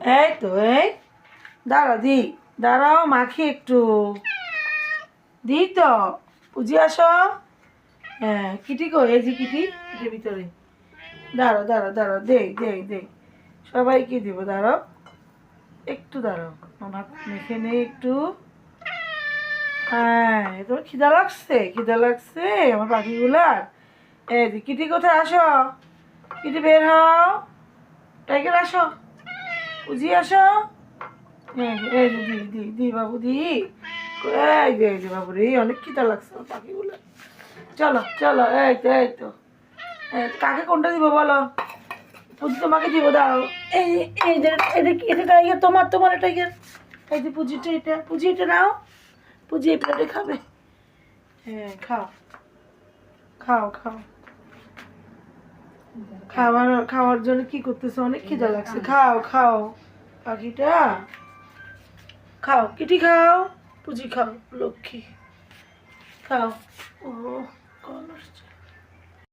এই তো এই দাঁড়াও দি, দাঁড়াও মাখি একটু দি তো। পুজি আসো। হ্যাঁ কিটি কো, এই যে কিটি, কিটির ভিতরে। দাঁড়াও দাঁড়াও দাঁড়াও, দে দে দে, সবাইকে দিব, দাঁড়াও একটু, দাঁড়াও ভাত মেখে নে একটু। হ্যাঁ তোমার খিদা লাগছে, খিদা লাগছে আমার পাখিগুলার। এই যে কিটি কোথায়, আসো কিটি, বের হও, টাইগার আসো, পুজি আসো। এই যে দি দি দি বাবু দি, এই যে বাবু রে, অনেক খিদা লাগছে আমার পাখিগুলো। চলো চলো, এই তো এই তো। কাকে কোনটা দিব বলো? পুজি তোমাকে দিব, দাও। এই এই যে এটা এটা টাইগার, তোমার তোমার টাইগার। এই যে পুজিটা, এটা পুজি, এটা নাও। পুজি এই প্লেটে খাবে। হ্যাঁ খাও খাও খাও। খাওয়ার জন্য কি করতেছো? অনেক খিদা লাগছে, খাও খাও পাখিটা, খাও কিটি খাও, পুজি খাও, লক্ষ্মী খাও। ও কল আসছে।